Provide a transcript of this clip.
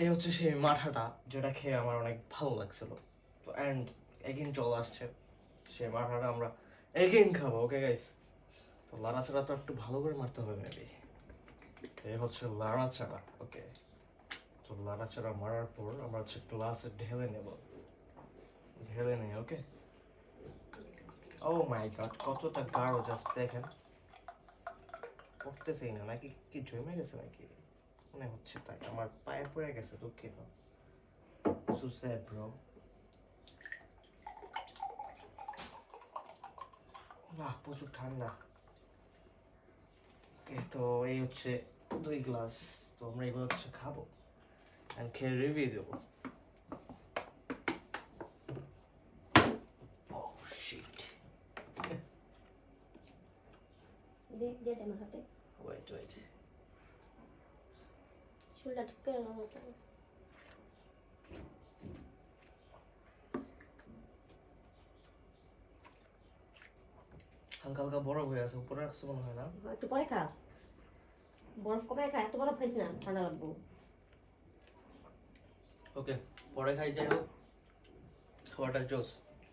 এই হচ্ছে সেই মাঠাটা যেটা খেয়ে আমার অনেক ভালো লাগছিল। তো অ্যান্ড এগেইন চলে আসছে সেই মাঠাটা আমরা এগেইন খাবো। ওকে গাইস, তো লাড়াচাড়া তো একটু ভালো করে মারতে হবে মেবি। এই হচ্ছে লাড়াচাড়া। ওকে, তো লাড়াচাড়া মারার পর আমরা হচ্ছে গ্লাসে ঢেলে নেব। ঢেলে নেই। ওকে, ও মাই গড, কতটা গাঢ় জাস্ট দেখেন। পড়তেছেই না, নাকি কি জমে গেছে নাকি? মনে হচ্ছে তাই, আমার পায়ে পড়ে গেছে, দুঃখিত। So sad bro. বাহ, প্রচুর ঠান্ডা। ওকে, তো এই হচ্ছে 2 গ্লাস। তো আমরা এগুলো হচ্ছে খাবো অ্যান্ড খেয়ে রিভিউ দেবো। Oh shit. দে আমার হাতে। Wait. চুলটা ঠিক করে নাও মতো। হালকা হালকা বরফ হয়ে আছে, উপরে রাখছে মনে হয় না? একটু পরে খা, বরফ কমে খা, এত বরফ খাইস না, ঠান্ডা লাগবো। ওকে, পরে খাই, যাই হোক খাবারটা জোস।